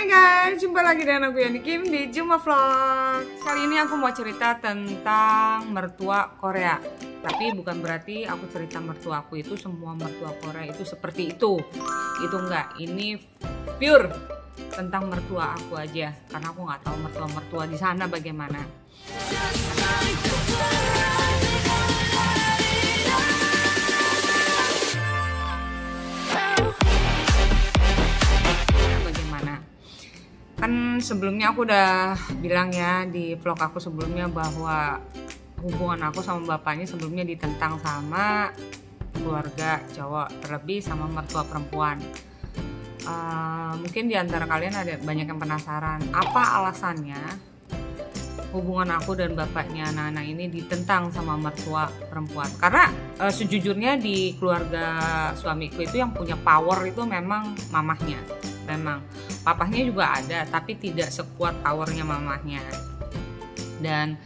Hai guys, jumpa lagi dengan aku Yani Kim di Juma Vlog. Kali ini aku mau cerita tentang mertua Korea. Tapi bukan berarti aku cerita mertua aku itu semua mertua Korea itu seperti itu. Itu enggak, ini pure tentang mertua aku aja. Karena aku nggak tahu mertua-mertua di sana bagaimana. Kan sebelumnya aku udah bilang ya di vlog aku sebelumnya bahwa hubungan aku sama bapaknya sebelumnya ditentang sama keluarga cowok, terlebih sama mertua perempuan. Mungkin diantara kalian ada banyak yang penasaran apa alasannya hubungan aku dan bapaknya anak-anak ini ditentang sama mertua perempuan. Karena sejujurnya di keluarga suamiku itu yang punya power itu memang mamahnya. Memang papahnya juga ada, tapi tidak sekuat powernya mamahnya. Dan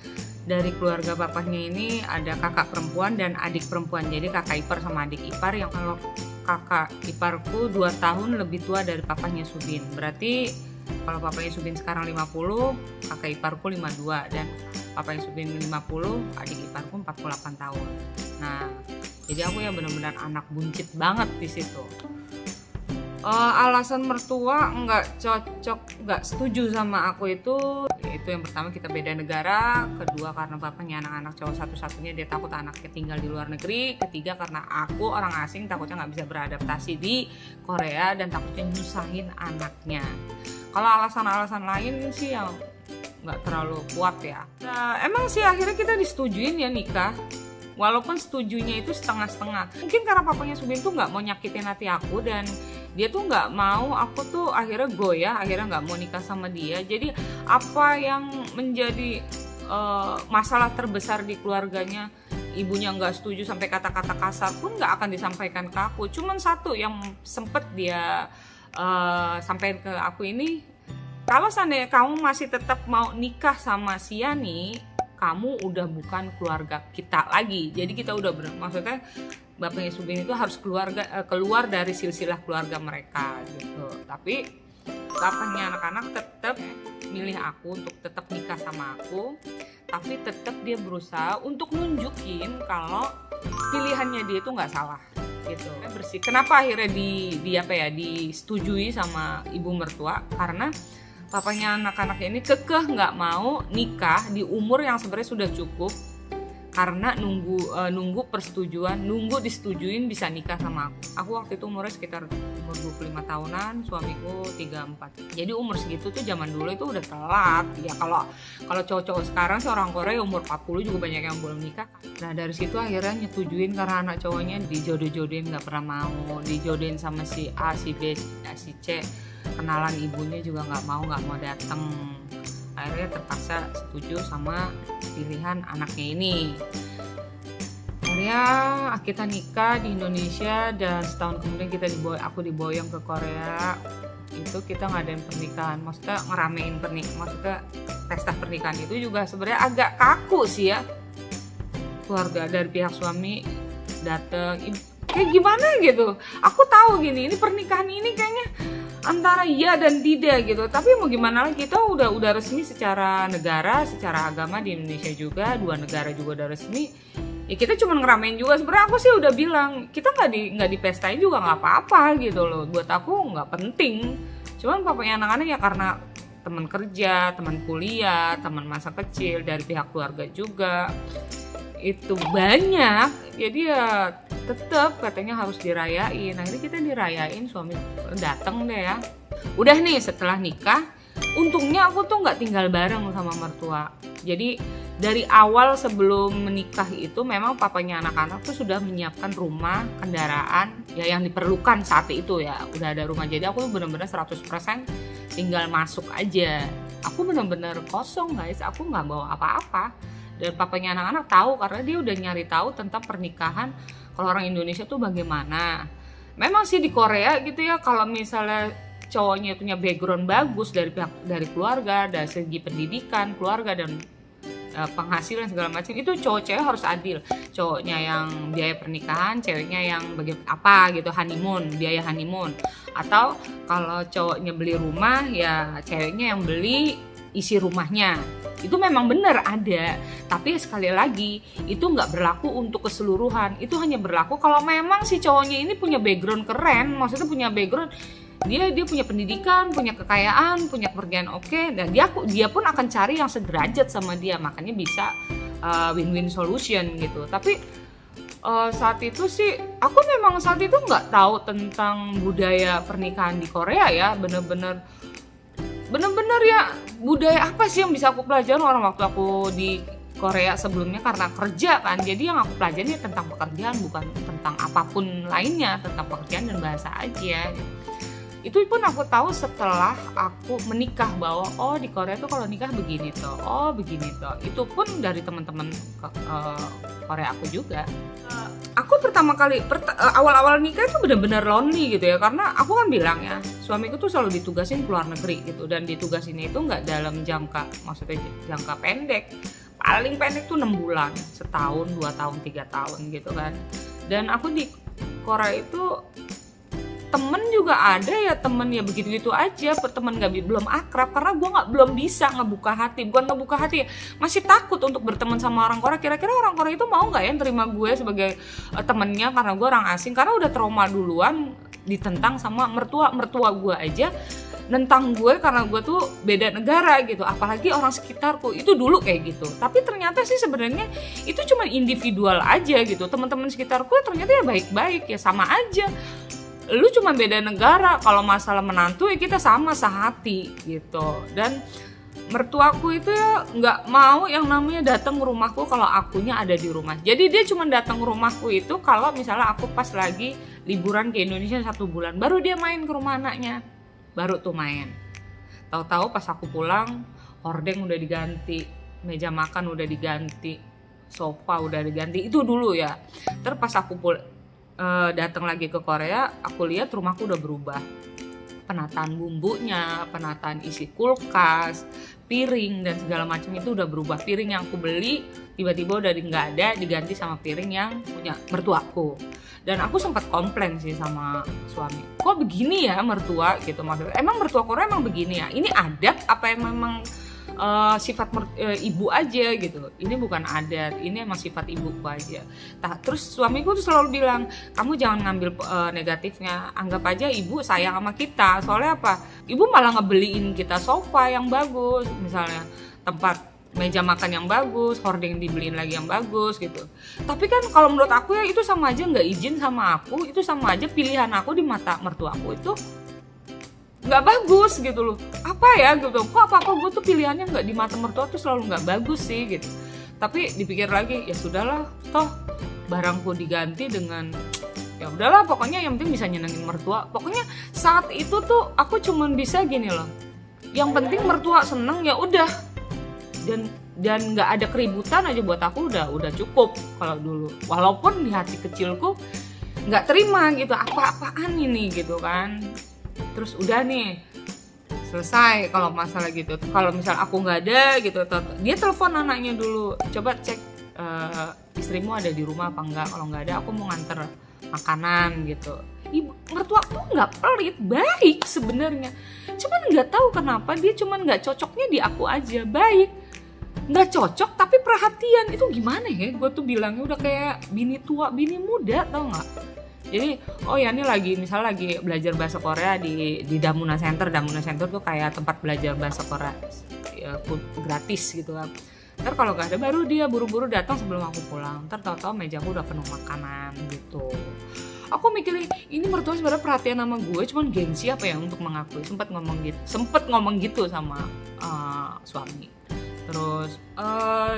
dari keluarga papahnya ini ada kakak perempuan dan adik perempuan. Jadi kakak ipar sama adik ipar, yang kalau kakak iparku 2 tahun lebih tua dari papahnya Subin. Berarti kalau papahnya Subin sekarang 50, kakak iparku 52, dan papahnya Subin 50, adik iparku 48 tahun. Nah, jadi aku ya benar-benar anak buncit banget di situ. Alasan mertua nggak cocok, nggak setuju sama aku itu yang pertama kita beda negara, kedua karena bapaknya anak-anak cowok satu-satunya, dia takut anaknya tinggal di luar negeri, ketiga karena aku orang asing takutnya nggak bisa beradaptasi di Korea dan takutnya nyusahin anaknya. Kalau alasan-alasan lain sih yang nggak terlalu kuat ya. Nah, emang sih akhirnya kita disetujuin ya nikah. Walaupun setujunya itu setengah-setengah. Mungkin karena papanya Subin tuh nggak mau nyakitin hati aku dan dia tuh nggak mau aku tuh akhirnya goyah, akhirnya nggak mau nikah sama dia. Jadi apa yang menjadi masalah terbesar di keluarganya, ibunya nggak setuju sampai kata-kata kasar pun nggak akan disampaikan ke aku. Cuman satu yang sempet dia sampaikan ke aku ini, kalau seandainya kamu masih tetap mau nikah sama si Yani, kamu udah bukan keluarga kita lagi. Jadi kita udah maksudnya bapaknya Subin itu harus keluar dari silsilah keluarga mereka gitu. Tapi bapaknya anak-anak tetap milih aku untuk tetap nikah sama aku, tapi tetap dia berusaha untuk nunjukin kalau pilihannya dia itu nggak salah gitu. Bersih. Kenapa akhirnya disetujui sama ibu mertua? Karena papanya anak-anak ini kekeh nggak mau nikah di umur yang sebenarnya sudah cukup, karena nunggu persetujuan, nunggu disetujuin bisa nikah sama aku. Aku waktu itu umurnya sekitar umur 25 tahunan, suamiku 34. Jadi umur segitu tuh zaman dulu itu udah telat. Ya kalau cowok-cowok sekarang sih orang Korea umur 40 juga banyak yang belum nikah. Nah dari situ akhirnya nyetujuin karena anak cowoknya dijodoh-jodohin nggak pernah mau, dijodohin sama si A, si B, si C. Kenalan ibunya juga nggak mau datang. Akhirnya terpaksa setuju sama pilihan anaknya ini. Akhirnya kita nikah di Indonesia dan setahun kemudian aku diboyong ke Korea. Itu kita ngadain pernikahan, maksudnya ngeramein maksudnya pesta pernikahan itu juga sebenarnya agak kaku sih ya. Keluarga dari pihak suami datang, kayak gimana gitu. Aku tahu gini, ini pernikahan ini kayaknya antara iya dan tidak gitu, tapi mau gimana lagi, kita udah resmi secara negara, secara agama di Indonesia juga, 2 negara juga udah resmi. Ya kita cuma ngeramein juga. Sebenarnya aku sih udah bilang kita nggak dipestain juga nggak apa-apa gitu loh, buat aku nggak penting. Cuman papanya anak-anak ya karena teman kerja, teman kuliah, teman masa kecil, dari pihak keluarga juga itu banyak, jadi ya tetap katanya harus dirayain. Akhirnya kita dirayain, suami datang deh ya. Udah nih setelah nikah, untungnya aku tuh nggak tinggal bareng sama mertua. Jadi dari awal sebelum menikah itu memang papanya anak-anak tuh sudah menyiapkan rumah, kendaraan ya yang diperlukan saat itu ya, udah ada rumah. Jadi aku benar-benar 100% tinggal masuk aja. Aku benar-benar kosong guys, aku nggak bawa apa-apa. Dan papanya anak-anak tahu karena dia udah nyari tahu tentang pernikahan kalau orang Indonesia tuh bagaimana. Memang sih di Korea gitu ya, kalau misalnya cowoknya punya background bagus dari keluarga, dari segi pendidikan keluarga dan penghasilan segala macam, itu cowok cewek harus adil. Cowoknya yang biaya pernikahan, ceweknya yang apa gitu, honeymoon, biaya honeymoon. Atau kalau cowoknya beli rumah, ya ceweknya yang beli isi rumahnya. Itu memang benar ada, tapi sekali lagi itu nggak berlaku untuk keseluruhan. Itu hanya berlaku kalau memang si cowoknya ini punya background keren, maksudnya punya background, dia punya pendidikan, punya kekayaan, punya kepergian oke, dan dia pun akan cari yang sederajat sama dia, makanya bisa win-win solution gitu. Tapi saat itu sih aku memang saat itu nggak tahu tentang budaya pernikahan di Korea ya, bener-bener ya, budaya apa sih yang bisa aku pelajarin orang waktu aku di Korea sebelumnya, karena kerja kan. Jadi yang aku pelajari tentang pekerjaan, bukan tentang apapun lainnya, tentang pekerjaan dan bahasa aja. Itu pun aku tahu setelah aku menikah, bahwa oh di Korea tuh kalau nikah begini tuh, oh begini tuh. Itu pun dari teman-teman Korea aku juga. Aku pertama kali awal-awal nikah itu benar-benar lonely gitu ya, karena aku kan bilang ya, suamiku tuh selalu ditugasin ke luar negeri gitu, dan ditugasinnya itu nggak dalam maksudnya jangka pendek. Paling pendek tuh 6 bulan, setahun, 2 tahun, 3 tahun gitu kan. Dan aku di Korea itu temen juga ada ya, temen ya begitu-gitu aja, temen belum akrab, karena gue belum bisa ngebuka hati, bukan ngebuka hati, masih takut untuk berteman sama orang Korea. Kira-kira orang Korea itu mau nggak ya terima gue sebagai temennya, karena gue orang asing, karena udah trauma duluan ditentang sama mertua gue aja, nentang gue karena gue tuh beda negara gitu, apalagi orang sekitarku itu dulu kayak gitu. Tapi ternyata sih sebenarnya itu cuma individual aja gitu, teman-teman sekitarku ternyata ya baik-baik ya, sama aja. Lu cuma beda negara, kalau masalah menantu ya kita sama sehati gitu. Dan mertuaku itu ya nggak mau yang namanya datang ke rumahku kalau akunya ada di rumah. Jadi dia cuma datang ke rumahku itu kalau misalnya aku pas lagi liburan ke Indonesia 1 bulan, baru dia main ke rumah anaknya, baru tuh main. Tahu-tahu pas aku pulang, hordeng udah diganti, meja makan udah diganti, sofa udah diganti, itu dulu ya. Terus pas aku datang lagi ke Korea, aku lihat rumahku udah berubah. Penataan bumbunya, penataan isi kulkas, piring dan segala macam itu udah berubah. Piring yang aku beli tiba-tiba udah nggak ada, diganti sama piring yang punya mertuaku. Dan aku sempat komplain sih sama suami, kok begini ya mertua gitu, maksudnya emang mertua Korea emang begini ya, ini adat apa yang memang sifat ibu aja gitu. Ini bukan adat, ini emang sifat ibuku aja. Terus suamiku tuh selalu bilang, kamu jangan ngambil negatifnya, anggap aja ibu sayang sama kita. Soalnya apa? Ibu malah ngebeliin kita sofa yang bagus, misalnya tempat meja makan yang bagus, hordeng dibeliin lagi yang bagus gitu. Tapi kan kalau menurut aku ya itu sama aja nggak izin sama aku, itu sama aja pilihan aku di mata mertuaku itu nggak bagus gitu loh. Apa ya gitu, kok apa-apa gue tuh pilihannya nggak di mata mertua tuh selalu nggak bagus sih gitu. Tapi dipikir lagi, ya sudahlah, toh barangku diganti dengan ya udahlah, pokoknya yang penting bisa nyenengin mertua. Pokoknya saat itu tuh aku cuman bisa gini loh, yang penting mertua seneng ya udah, dan nggak ada keributan aja buat aku udah cukup kalau dulu. Walaupun di hati kecilku nggak terima gitu, apa-apaan ini gitu kan. Terus udah nih selesai kalau masalah gitu. Kalau misal aku nggak ada gitu, dia telepon anaknya dulu, coba cek istrimu ada di rumah apa enggak. Kalau nggak ada, aku mau nganter makanan gitu. Ibu mertua tuh nggak pelit, baik sebenarnya, cuman nggak tahu kenapa dia cuman nggak cocoknya di aku aja. Baik, nggak cocok tapi perhatian, itu gimana ya, gue tuh bilangnya udah kayak bini tua bini muda, tau nggak. Jadi oh ya ini misalnya lagi belajar bahasa Korea di Damuna Center. Damuna Center tuh kayak tempat belajar bahasa Korea ya, gratis gitu kan. Ntar kalau gak ada baru dia buru-buru datang sebelum aku pulang. Ntar tahu-tahu mejaku udah penuh makanan gitu. Aku mikirin ini mertua sebenarnya perhatian sama gue, cuman gengsi apa ya untuk mengakui. Sempet ngomong gitu sama suami. Terus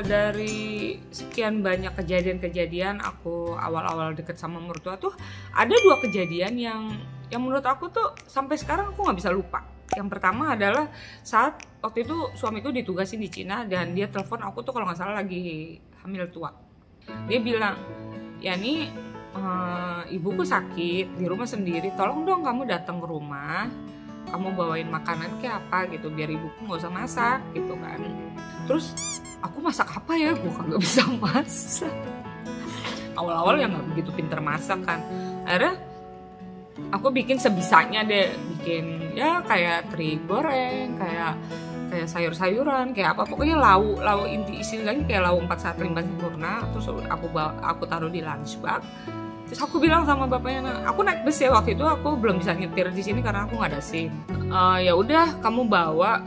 dari sekian banyak kejadian-kejadian aku awal-awal deket sama mertua tuh ada 2 kejadian yang menurut aku tuh sampai sekarang aku nggak bisa lupa. Yang pertama adalah saat waktu itu suamiku ditugasin di Cina dan dia telepon aku tuh kalau nggak salah lagi hamil tua. Dia bilang, ya nih ibuku sakit di rumah sendiri, tolong dong kamu datang ke rumah, kamu bawain makanan kayak apa gitu biar ibuku nggak usah masak gitu kan. Terus aku masak apa ya, gue kan gak bisa masak. Awal-awal ya gak begitu pinter masak kan. Akhirnya aku bikin sebisanya deh, bikin ya kayak teri goreng, kayak sayur-sayuran, kayak apa, pokoknya lauk inti istilahnya kayak lauk 4 saat 5 sempurna. Terus aku taruh di lunch bag. Terus aku bilang sama bapaknya, nah, aku naik bus ya waktu itu, aku belum bisa nyetir di sini karena aku nggak ada SIM. Ya udah, kamu bawa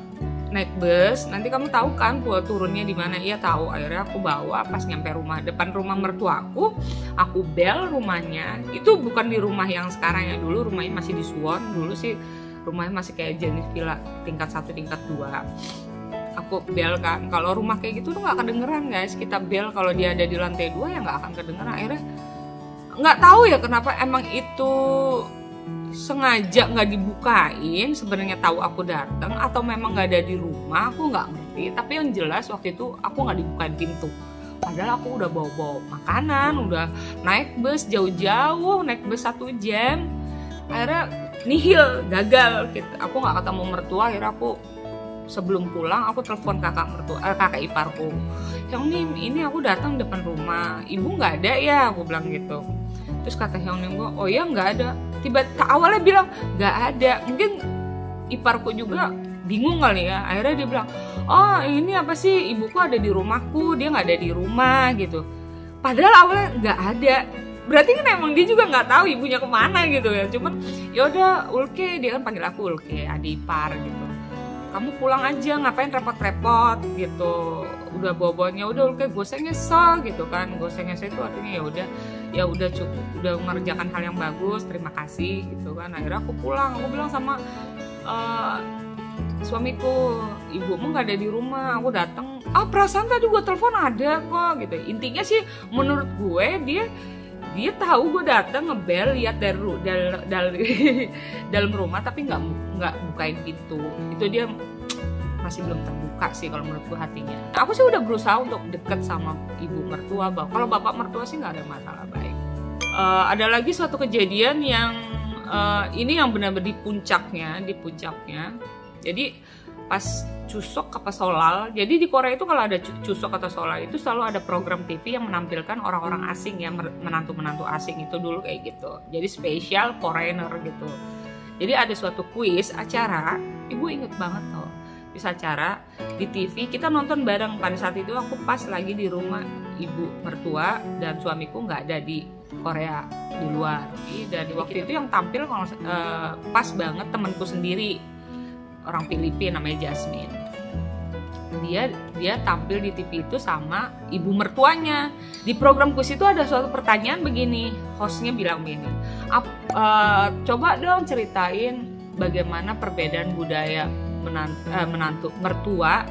naik bus, nanti kamu tahu kan turunnya di mana. Iya tahu. Akhirnya aku bawa, pas nyampe depan rumah mertuaku, aku bel rumahnya. Itu bukan di rumah yang sekarang ya, dulu rumahnya masih di Suwon. Dulu sih rumahnya masih kayak jenis villa tingkat 1 tingkat 2. Aku bel kan, kalau rumah kayak gitu tuh nggak kedengeran guys. Kita bel kalau dia ada di lantai 2 ya nggak akan kedengeran. Akhirnya nggak tahu ya kenapa emang itu sengaja nggak dibukain, sebenarnya tahu aku datang atau memang nggak ada di rumah, aku nggak ngerti. Tapi yang jelas waktu itu aku nggak dibukain pintu, padahal aku udah bawa makanan, udah naik bus jauh-jauh, naik bus 1 jam. Akhirnya nihil, gagal gitu. Aku nggak ketemu mertua. Akhirnya aku sebelum pulang aku telepon kakak iparku, Hyung Nim, ini aku datang depan rumah, ibu nggak ada ya, aku bilang gitu. Terus kata Hyung Nim gue, oh ya nggak ada. Awalnya bilang nggak ada, mungkin iparku juga bingung kali ya. Akhirnya dia bilang, oh ini apa sih, ibuku ada di rumahku, dia nggak ada di rumah gitu. Padahal awalnya nggak ada. Berarti kan emang dia juga nggak tahu ibunya kemana gitu ya. Cuman yaudah Ulke, dia kan panggil aku Ulke, adik ipar gitu. Kamu pulang aja, ngapain repot-repot gitu. Udah bobotnya udah Ulke gosengnya gitu kan. Gosengnya itu artinya ya udah cukup, udah mengerjakan hal yang bagus, terima kasih gitu kan. Akhirnya aku pulang, aku bilang sama suamiku, ibumu nggak ada di rumah, aku datang. Perasaan tadi gue telepon ada kok gitu. Intinya sih menurut gue dia tahu gue datang ngebel, lihat dari dalam rumah tapi nggak bukain pintu. Itu dia masih belum terbuka sih kalau menurut gue hatinya. Aku sih udah berusaha untuk deket sama ibu mertua, kalau bapak mertua sih nggak ada masalah, baik. Ada lagi suatu kejadian yang ini yang benar-benar di puncaknya. Jadi pas Chuseok apa Solal. Jadi di Korea itu kalau ada Chuseok atau Solal itu selalu ada program TV yang menampilkan orang-orang asing ya, menantu-menantu asing itu dulu kayak gitu. Jadi spesial foreigner gitu. Jadi ada suatu kuis acara, ibu inget banget tuh. Kuis acara di TV, kita nonton bareng. Pada saat itu aku pas lagi di rumah ibu mertua dan suamiku nggak ada di Korea, di luar. Dan waktu itu yang tampil pas banget temanku sendiri, orang Filipina namanya Jasmine. Dia tampil di TV itu sama ibu mertuanya. Di program kuis itu ada suatu pertanyaan begini, hostnya bilang begini, coba dong ceritain bagaimana perbedaan budaya menantu mertua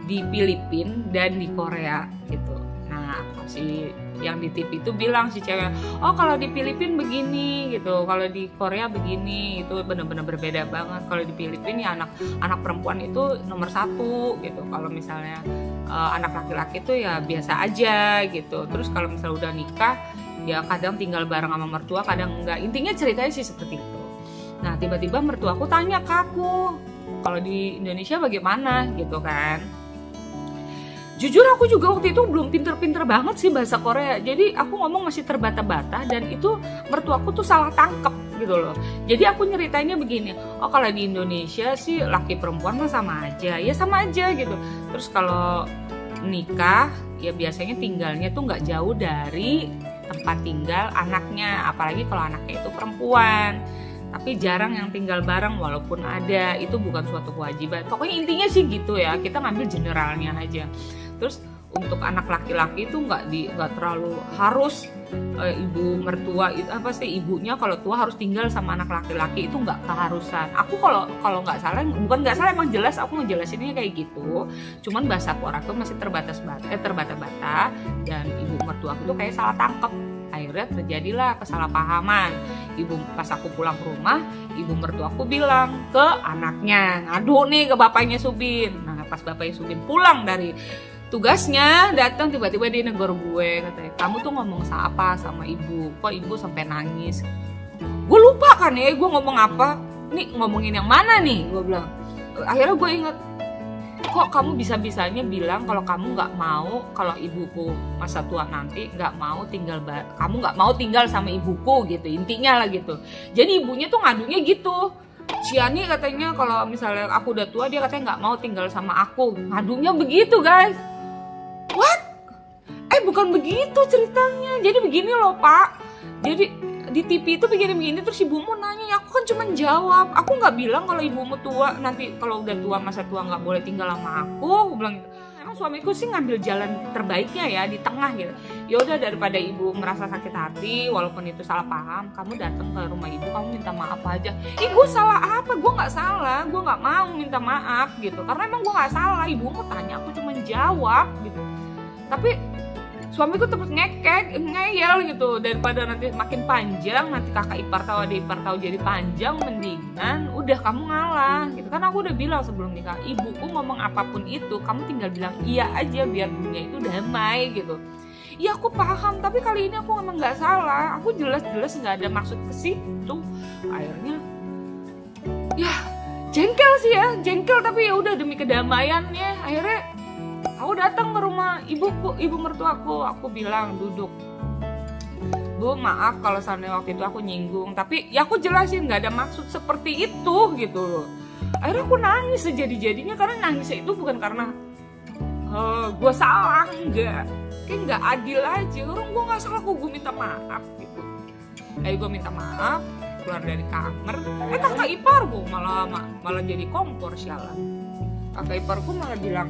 di Filipina dan di Korea gitu. Nah si yang di TV itu bilang si cewek, oh kalau di Filipina begini gitu, kalau di Korea begini, itu benar-benar berbeda banget. Kalau di Filipina ya anak perempuan itu nomor 1 gitu, kalau misalnya anak laki-laki itu ya biasa aja gitu. Terus kalau misalnya udah nikah ya kadang tinggal bareng sama mertua, kadang enggak. Intinya ceritanya sih seperti itu. Nah tiba-tiba mertuaku tanya ke aku, kalau di Indonesia bagaimana gitu kan. Jujur aku juga waktu itu belum pinter-pinter banget sih bahasa Korea. Jadi aku ngomong masih terbata-bata dan itu mertuaku tuh salah tangkep gitu loh. Jadi aku nyeritainnya begini, oh kalau di Indonesia sih laki perempuan mah sama aja. Ya sama aja gitu. Terus kalau nikah ya biasanya tinggalnya tuh nggak jauh dari tempat tinggal anaknya. Apalagi kalau anaknya itu perempuan. Tapi jarang yang tinggal bareng, walaupun ada itu bukan suatu kewajiban. Pokoknya intinya sih gitu ya, kita ngambil generalnya aja. Terus untuk anak laki-laki itu nggak terlalu harus ibu mertua itu apa sih, ibunya kalau tua harus tinggal sama anak laki-laki, itu nggak keharusan. Aku kalau nggak salah, bukan nggak salah, emang jelas aku ngejelasinnya kayak gitu. Cuman bahasa Korea tuh masih terbata-bata dan ibu mertua aku tuh kayak salah tangkep. Akhirnya terjadilah kesalahpahaman. Pas aku pulang ke rumah, ibu mertuaku bilang ke anaknya, ngadu nih ke bapaknya Subin. Nah pas bapaknya Subin pulang dari tugasnya, datang tiba-tiba dia negor gue, katanya, kamu tuh ngomong apa sama ibu, kok ibu sampai nangis. Gue lupa kan ya gue ngomong apa, nih ngomongin yang mana nih, gue bilang. Akhirnya gue inget, kok kamu bisa-bisanya bilang kalau kamu nggak mau, kalau ibuku masa tua nanti nggak mau tinggal, kamu nggak mau tinggal sama ibuku gitu, intinya lah gitu. Jadi ibunya tuh ngadunya gitu, Ciani katanya kalau misalnya aku udah tua dia katanya nggak mau tinggal sama aku, ngadunya begitu guys. What? Bukan begitu ceritanya. Jadi begini loh Pak, jadi di TV itu begini-begini, terus ibumu nanya, ya aku kan cuma jawab, aku nggak bilang kalau ibumu tua nanti kalau udah tua masa tua nggak boleh tinggal sama aku bilang gitu. Emang suamiku sih ngambil jalan terbaiknya ya di tengah gitu. Ya udah, daripada ibu merasa sakit hati walaupun itu salah paham, kamu datang ke rumah ibu, kamu minta maaf aja. Gue salah apa? Gue nggak salah, gue nggak mau minta maaf gitu, karena emang gue nggak salah. Ibu mau tanya, aku cuma jawab gitu. Tapi suamiku terus ngeyel gitu, daripada nanti makin panjang, nanti kakak ipar tahu, adik ipar tahu jadi panjang, mendingan udah kamu ngalah gitu kan. Aku udah bilang sebelum nikah, ibuku ngomong apapun itu kamu tinggal bilang iya aja biar dunia itu damai gitu. Ya aku paham, tapi kali ini aku emang nggak salah, aku jelas-jelas nggak ada maksud ke situ. Akhirnya ya jengkel sih ya, jengkel, tapi ya udah demi kedamaiannya akhirnya aku datang ke rumah ibu mertuaku. Aku bilang, duduk, Bu, maaf kalau seandainya waktu itu aku nyinggung, tapi ya aku jelasin nggak ada maksud seperti itu gitu loh. Akhirnya aku nangis sejadi-jadinya, karena nangisnya itu bukan karena gue salah, enggak, kayak nggak adil aja. Orang gue nggak salah kok, gue minta maaf gitu. Akhirnya gue minta maaf, keluar dari kamar. Kakak ipar gue malah jadi kompor sialan. Kakak iparku malah bilang,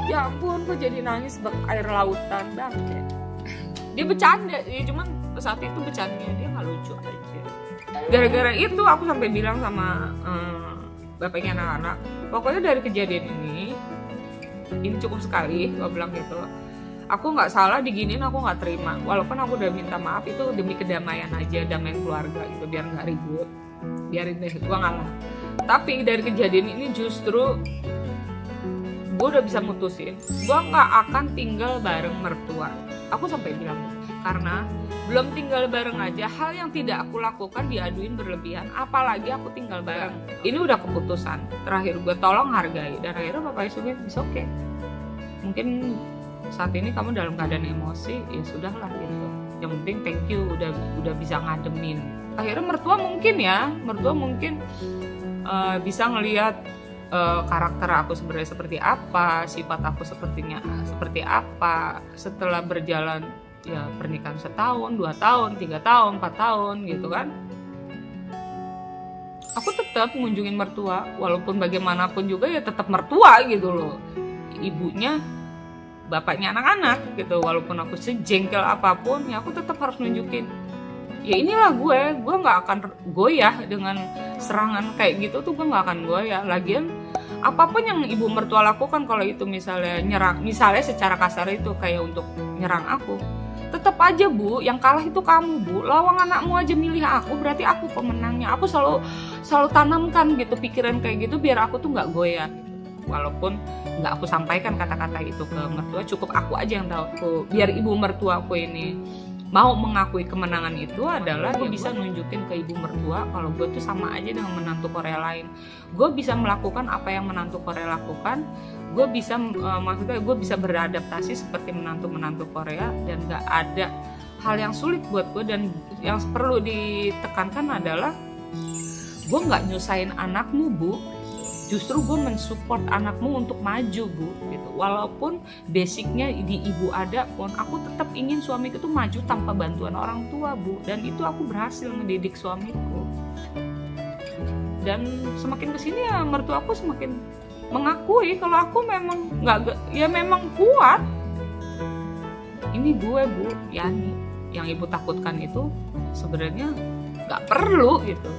ya ampun, kok jadi nangis air lautan bangke. Dia bercanda, ya cuman saat itu bercandanya dia nggak lucu aja. Gara-gara itu aku sampai bilang sama bapaknya anak-anak, pokoknya dari kejadian ini cukup sekali, gue bilang gitu. Aku nggak salah diginiin, aku nggak terima. Walaupun aku udah minta maaf, itu demi kedamaian aja, damaian keluarga gitu, biar nggak ribut. Biarin deh, gue ngalah. Tapi dari kejadian ini justru gue udah bisa mutusin, gue nggak akan tinggal bareng mertua. Aku sampai bilang gitu, karena belum tinggal bareng aja hal yang tidak aku lakukan diaduin berlebihan, apalagi aku tinggal bareng. Ini udah keputusan terakhir, gue tolong hargai. Dan akhirnya bapak Isunya bisa oke. Mungkin saat ini kamu dalam keadaan emosi, ya sudahlah gitu. Yang penting thank you udah bisa ngademin. Akhirnya mertua mungkin bisa ngelihat karakter aku sebenarnya seperti apa, sifat aku seperti apa setelah berjalan ya pernikahan 1 tahun, 2 tahun, 3 tahun, 4 tahun gitu kan. Aku tetap mengunjungin mertua, walaupun bagaimanapun juga ya tetap mertua gitu loh. Ibunya, bapaknya anak-anak gitu, walaupun aku sejengkel apapun ya aku tetap harus nunjukin. Ya inilah gue nggak akan goyah dengan serangan kayak gitu tuh, gue nggak akan goyah. Lagian apapun yang ibu mertua lakukan, kalau itu misalnya nyerang, misalnya secara kasar itu kayak untuk nyerang aku, tetap aja Bu, yang kalah itu kamu Bu. Lawang anakmu aja milih aku, berarti aku pemenangnya. Aku selalu tanamkan gitu pikiran kayak gitu biar aku tuh nggak goyah gitu. Walaupun nggak aku sampaikan kata-kata itu ke mertua, cukup aku aja yang tahu. Biar ibu mertuaku ini mau mengakui kemenangan itu adalah gue bisa nunjukin ke ibu mertua kalau gue tuh sama aja dengan menantu Korea lain. Gue bisa melakukan apa yang menantu Korea lakukan. Gue bisa maksudnya gue bisa beradaptasi seperti menantu Korea, dan gak ada hal yang sulit buat gue. Dan yang perlu ditekankan adalah gue nggak nyusahin anakmu Bu, justru gue mensupport anakmu untuk maju Bu gitu. Walaupun basicnya di ibu ada pun, aku tetap ingin suamiku itu maju tanpa bantuan orang tua Bu. Dan itu aku berhasil mendidik suamiku. Dan semakin kesini ya mertuaku semakin mengakui kalau aku memang memang kuat. Ini gue Bu Yani, yang ibu takutkan itu sebenarnya nggak perlu gitu.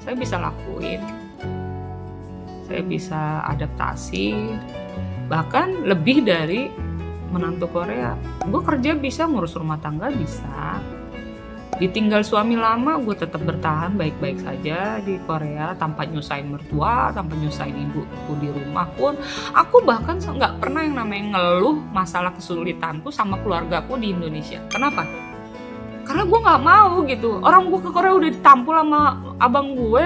Saya bisa lakuin, saya bisa adaptasi, bahkan lebih dari menantu Korea. Gue kerja bisa, ngurus rumah tangga bisa. Ditinggal suami lama, gue tetap bertahan baik-baik saja di Korea tanpa nyusahin mertua, tanpa nyusahin ibuku di rumah pun. Aku bahkan nggak pernah yang namanya ngeluh masalah kesulitanku sama keluargaku di Indonesia. Kenapa? Karena gue nggak mau gitu. Orang gue ke Korea udah ditampul sama abang gue,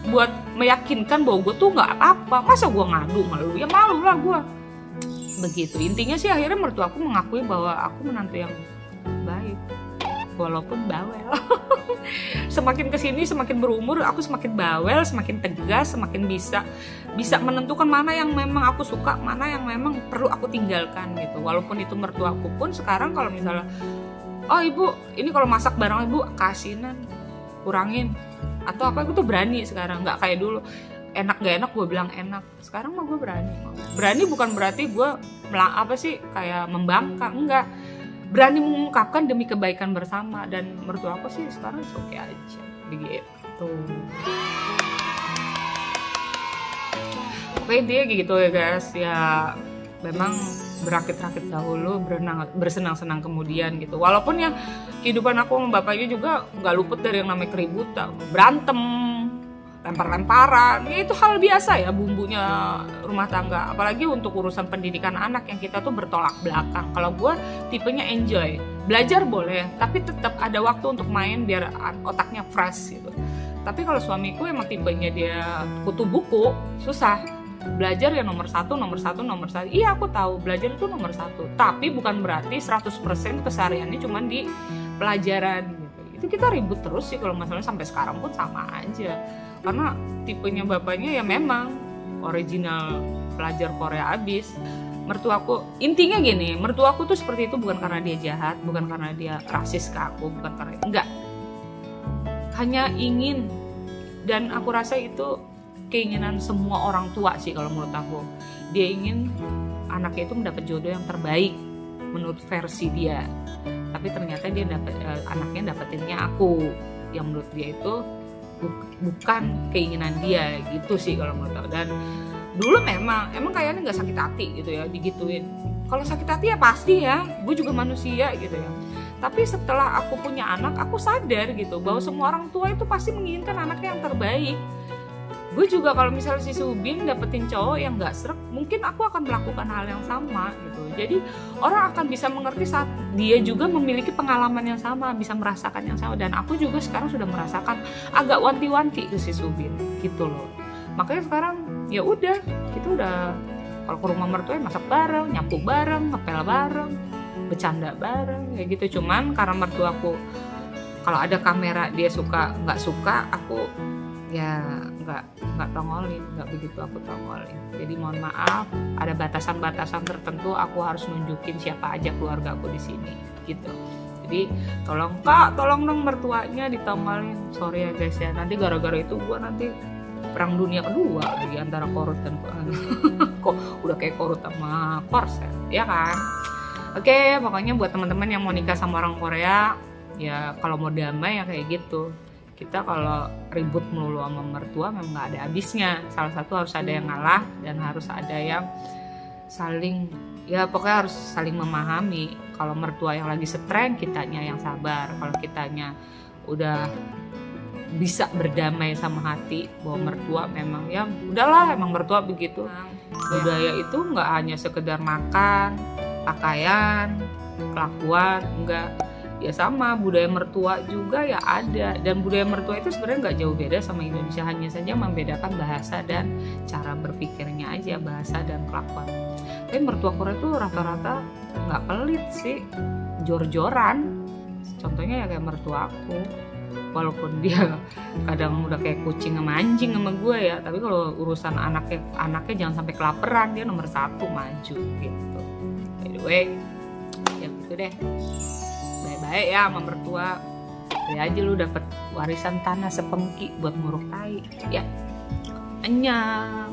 buat meyakinkan bahwa gue tuh nggak apa-apa. Masa gue ngadu, ya malu lah gue. Begitu. Intinya sih akhirnya mertua aku mengakui bahwa aku menantu yang baik, walaupun bawel. Semakin kesini, semakin berumur, aku semakin bawel, semakin tegas, semakin bisa menentukan mana yang memang aku suka, mana yang memang perlu aku tinggalkan gitu. Walaupun itu mertua aku pun sekarang kalau misalnya, oh ibu, ini kalau masak bareng ibu kasinan, kurangin, atau apa, aku tuh berani sekarang, nggak kayak dulu. Enak gak enak gue bilang enak, sekarang mah gue berani bukan berarti gue kayak membangkang, enggak, berani mengungkapkan demi kebaikan bersama. Dan mertua aku sih sekarang oke aja begitu. Oke, dia gitu ya guys, ya memang berakit-rakit dahulu, bersenang-senang kemudian gitu. Walaupun ya kehidupan aku sama bapaknya juga nggak luput dari yang namanya keributan, berantem, lempar-lemparan, ya itu hal biasa ya, bumbunya rumah tangga. Apalagi untuk urusan pendidikan anak yang kita tuh bertolak belakang. Kalau gue tipenya enjoy, belajar boleh, tapi tetap ada waktu untuk main biar otaknya fresh gitu. Tapi kalau suamiku emang tipenya dia kutu buku, susah. Belajar ya nomor satu. Iya aku tahu belajar itu nomor satu, tapi bukan berarti 100% kesehariannya cuma di pelajaran gitu. Itu kita ribut terus sih kalau masalahnya, sampai sekarang pun sama aja. Karena tipenya bapaknya ya memang original pelajar Korea abis. Mertuaku, intinya gini, mertuaku tuh seperti itu bukan karena dia jahat, bukan karena dia rasis ke aku, bukan karena, enggak. Hanya ingin, dan aku rasa itu keinginan semua orang tua sih kalau menurut aku. Dia ingin anaknya itu mendapat jodoh yang terbaik menurut versi dia. Tapi ternyata dia anaknya dapetinnya aku, yang menurut dia itu bukan keinginan dia gitu sih kalau menurut aku. Dan dulu emang kayaknya nggak sakit hati gitu ya digituin. Kalau sakit hati ya pasti ya, gue juga manusia gitu ya. Tapi setelah aku punya anak, aku sadar gitu bahwa semua orang tua itu pasti menginginkan anaknya yang terbaik. Gue juga kalau misalnya si Subin dapetin cowok yang nggak srek, mungkin aku akan melakukan hal yang sama gitu. Jadi orang akan bisa mengerti saat dia juga memiliki pengalaman yang sama, bisa merasakan yang sama. Dan aku juga sekarang sudah merasakan agak wanti-wanti ke si Subin gitu loh. Makanya sekarang ya udah, kita udah kalau ke rumah mertua masak bareng, nyapu bareng, ngepel bareng, bercanda bareng kayak gitu. Cuman karena mertuaku kalau ada kamera dia suka nggak suka, aku ya nggak tongolin, nggak begitu aku tongolin. Jadi mohon maaf, ada batasan-batasan tertentu, aku harus nunjukin siapa aja keluarga aku di sini gitu. Jadi tolong dong mertuanya ditongolin. Sorry ya guys ya, nanti gara-gara itu gua nanti perang dunia kedua lagi antara Korut dan kok udah kayak Korut sama Kors ya kan. Oke, pokoknya buat teman-teman yang mau nikah sama orang Korea, ya kalau mau damai ya kayak gitu. Kita kalau ribut melulu sama mertua memang nggak ada habisnya. Salah satu harus ada yang ngalah dan harus ada yang saling, ya pokoknya harus saling memahami. Kalau mertua yang lagi stres, kitanya yang sabar. Kalau kitanya udah bisa berdamai sama hati bahwa mertua memang ya udahlah, emang mertua begitu. Budaya itu nggak hanya sekedar makan, pakaian, kelakuan, enggak. Ya sama, budaya mertua juga ya ada. Dan budaya mertua itu sebenarnya nggak jauh beda sama Indonesia, hanya saja membedakan bahasa dan cara berpikirnya aja, bahasa dan kelakuan. Tapi mertua Korea itu rata-rata nggak pelit sih, jor-joran. Contohnya ya kayak mertua aku, walaupun dia kadang udah kayak kucing sama anjing sama gue ya, tapi kalau urusan anaknya jangan sampai kelaparan, dia nomor 1 maju gitu. By the way, ya gitu deh. Baik ya sama mertua, ya aja lu dapet warisan tanah sepengki buat nguruk tai ya. Annyeong.